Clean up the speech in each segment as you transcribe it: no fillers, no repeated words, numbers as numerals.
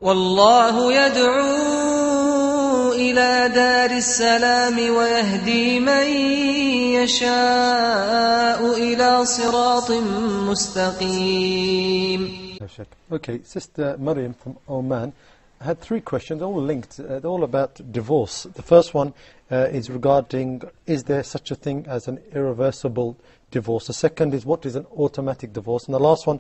والله يدعو إلى دار السلام ويهدي من يشاء إلى صراط مستقيم. Okay, Sister Maryam from Oman had 3 questions, all linked, all about divorce. The first one is regarding, is there such a thing as an irreversible divorce? The second is, what is an automatic divorce? And the last one,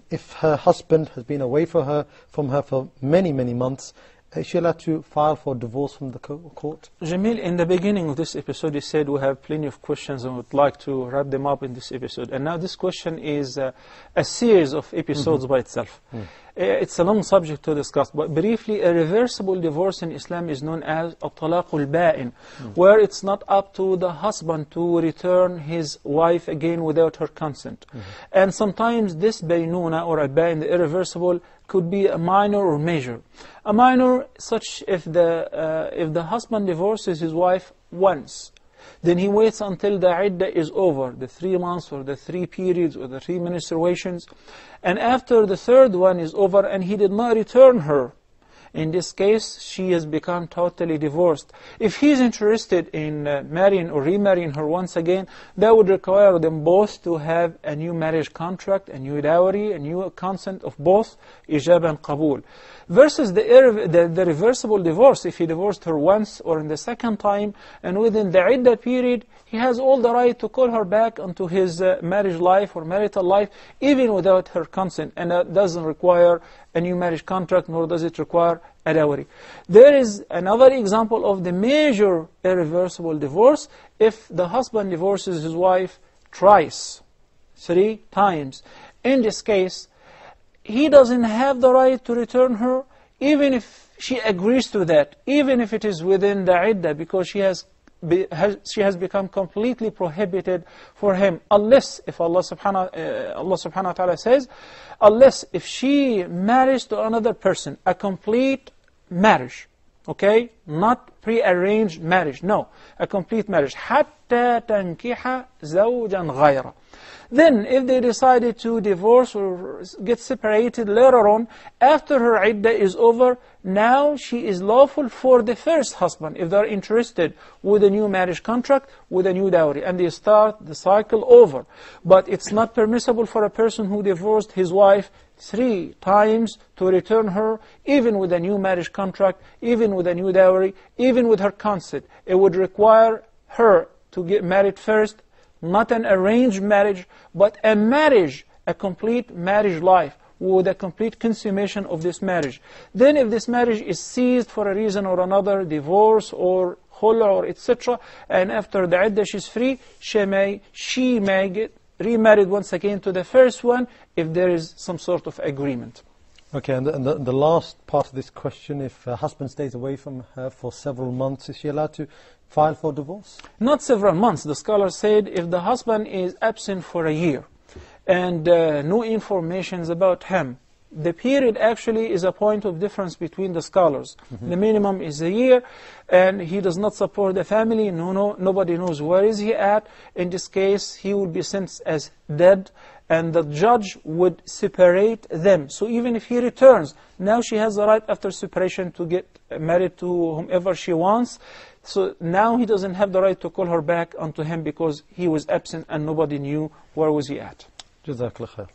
if her husband has been away from her for many, many months, is she allowed to file for divorce from the court? Jamil, in the beginning of this episode, you said we have plenty of questions and would like to wrap them up in this episode. And now this question is a series of episodes by itself. It's a long subject to discuss, but briefly, a reversible divorce in Islam is known as at-talaqul ba'in, where it's not up to the husband to return his wife again without her consent. And sometimes this baynuna or al-ba'in, the irreversible, could be a minor or major. A minor, such if the husband divorces his wife once, then he waits until the iddah is over, the 3 months or the 3 periods or the 3 menstruations, and after the 3rd one is over and he did not return her, in this case, she has become totally divorced. If he's interested in marrying or remarrying her once again, that would require them both to have a new marriage contract, a new dowry, a new consent of both, ijab and qabul. Versus the reversible divorce, if he divorced her once or in the 2nd time, and within the iddah period, he has all the right to call her back onto his marriage life or marital life, even without her consent. And that doesn't require a new marriage contract, nor does it require a dowry. There is another example of the major irreversible divorce. If the husband divorces his wife twice, 3 times, in this case, he doesn't have the right to return her, even if she agrees to that, even if it is within the iddah, because she has become completely prohibited for him, unless, if Allah subhanahu wa ta'ala says, unless if she marries to another person, a complete marriage, okay, not pre-arranged marriage, no, a complete marriage, حَتَّى تَنْكِحَ زَوْجًا غَيْرًا. Then, if they decided to divorce or get separated later on, after her iddah is over, now she is lawful for the first husband, if they're interested, with a new marriage contract, with a new dowry, and they start the cycle over. But it's not permissible for a person who divorced his wife 3 times to return her, even with a new marriage contract, even with a new dowry, even with her consent. It would require her to get married first, not an arranged marriage, but a marriage, a complete marriage life, with a complete consummation of this marriage. Then if this marriage is seized for a reason or another, divorce or khul or etc., and after the iddah she's free, she may get remarried once again to the first one, if there is some sort of agreement. Okay, and the last part of this question, if her husband stays away from her for several months, is she allowed to file for divorce? Not several months. The scholar said if the husband is absent for a year and no information about him, the period actually is a point of difference between the scholars. The minimum is a year, and he does not support the family. Nobody knows where is he at. In this case, he would be sentenced as dead, and the judge would separate them. So even if he returns, now she has the right after separation to get married to whomever she wants. So now he doesn't have the right to call her back onto him because he was absent and nobody knew where was he at. Jazakallah khair.